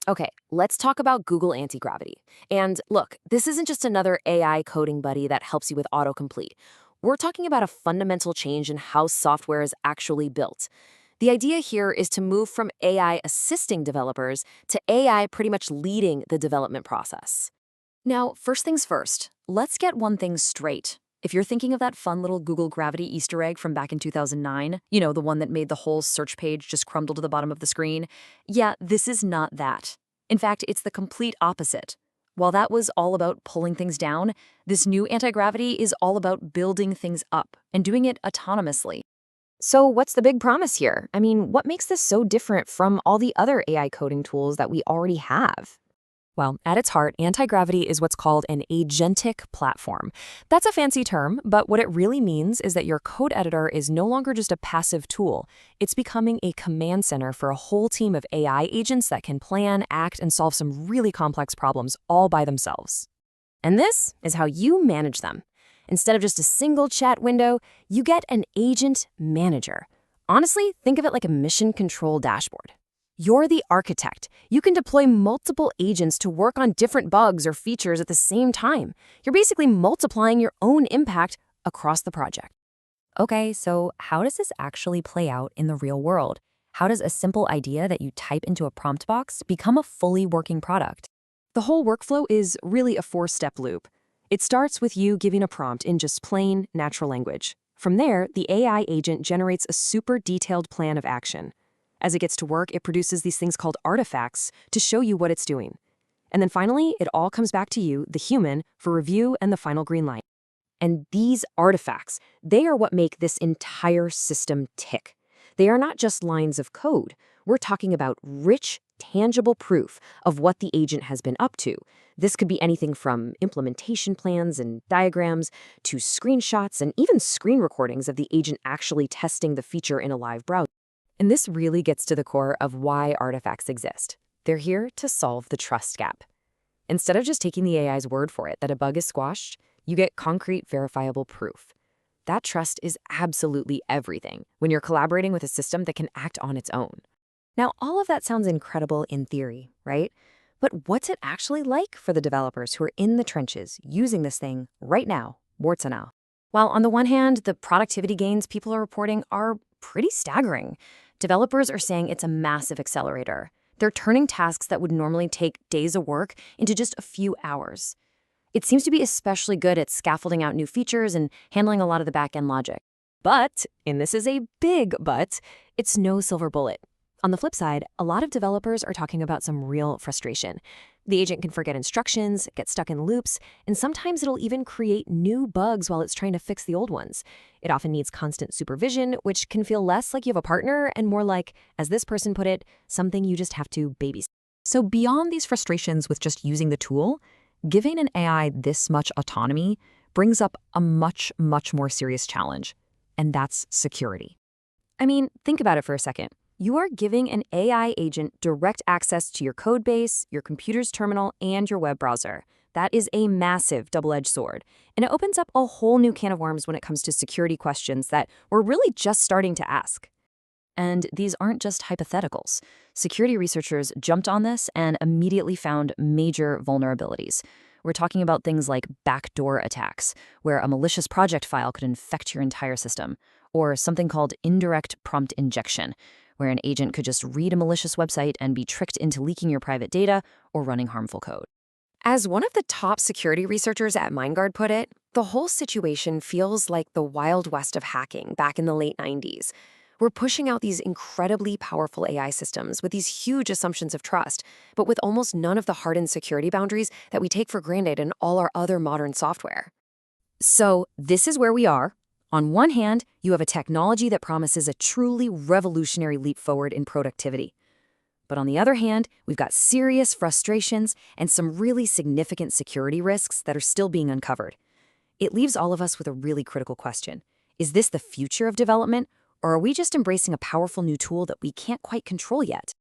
Okay, let's talk about Google Antigravity. And look, this isn't just another AI coding buddy that helps you with autocomplete. We're talking about a fundamental change in how software is actually built. The idea here is to move from AI assisting developers to AI pretty much leading the development process. Now, first things first, let's get one thing straight. If you're thinking of that fun little Google Gravity Easter egg from back in 2009, the one that made the whole search page just crumble to the bottom of the screen, yeah, this is not that. In fact, it's the complete opposite. While that was all about pulling things down, this new anti-gravity is all about building things up and doing it autonomously. So what's the big promise here? I mean, what makes this so different from all the other AI coding tools that we already have? Well, at its heart, anti-gravity is what's called an agentic platform. That's a fancy term, but what it really means is that your code editor is no longer just a passive tool. It's becoming a command center for a whole team of AI agents that can plan, act, and solve some really complex problems all by themselves. And this is how you manage them. Instead of just a single chat window, you get an agent manager. Honestly, think of it like a mission control dashboard. You're the architect. You can deploy multiple agents to work on different bugs or features at the same time. You're basically multiplying your own impact across the project. Okay, so how does this actually play out in the real world? How does a simple idea that you type into a prompt box become a fully working product? The whole workflow is really a four-step loop. It starts with you giving a prompt in just plain, natural language. From there, the AI agent generates a super detailed plan of action. As it gets to work, it produces these things called artifacts to show you what it's doing. And then finally, it all comes back to you, the human, for review and the final green light. And these artifacts, they are what make this entire system tick. They are not just lines of code. We're talking about rich, tangible proof of what the agent has been up to. This could be anything from implementation plans and diagrams to screenshots and even screen recordings of the agent actually testing the feature in a live browser. And this really gets to the core of why artifacts exist. They're here to solve the trust gap. Instead of just taking the AI's word for it that a bug is squashed, you get concrete, verifiable proof. That trust is absolutely everything when you're collaborating with a system that can act on its own. Now, all of that sounds incredible in theory, right? But what's it actually like for the developers who are in the trenches using this thing right now, warts and all? While on the one hand, the productivity gains people are reporting are pretty staggering. Developers are saying it's a massive accelerator. They're turning tasks that would normally take days of work into just a few hours. It seems to be especially good at scaffolding out new features and handling a lot of the back-end logic. But, and this is a big but, it's no silver bullet. On the flip side, a lot of developers are talking about some real frustration. The agent can forget instructions, get stuck in loops, and sometimes it'll even create new bugs while it's trying to fix the old ones. It often needs constant supervision, which can feel less like you have a partner and more like, as this person put it, something you just have to babysit. So beyond these frustrations with just using the tool, giving an AI this much autonomy brings up a much, much more serious challenge, and that's security. I mean, think about it for a second. You are giving an AI agent direct access to your code base, your computer's terminal, and your web browser. That is a massive double-edged sword, and it opens up a whole new can of worms when it comes to security questions that we're really just starting to ask. And these aren't just hypotheticals. Security researchers jumped on this and immediately found major vulnerabilities. We're talking about things like backdoor attacks, where a malicious project file could infect your entire system, or something called indirect prompt injection, where an agent could just read a malicious website and be tricked into leaking your private data or running harmful code. As one of the top security researchers at MindGuard put it, the whole situation feels like the Wild West of hacking back in the late 90s. We're pushing out these incredibly powerful AI systems with these huge assumptions of trust, but with almost none of the hardened security boundaries that we take for granted in all our other modern software. So this is where we are. On one hand, you have a technology that promises a truly revolutionary leap forward in productivity. But on the other hand, we've got serious frustrations and some really significant security risks that are still being uncovered. It leaves all of us with a really critical question. Is this the future of development, or are we just embracing a powerful new tool that we can't quite control yet?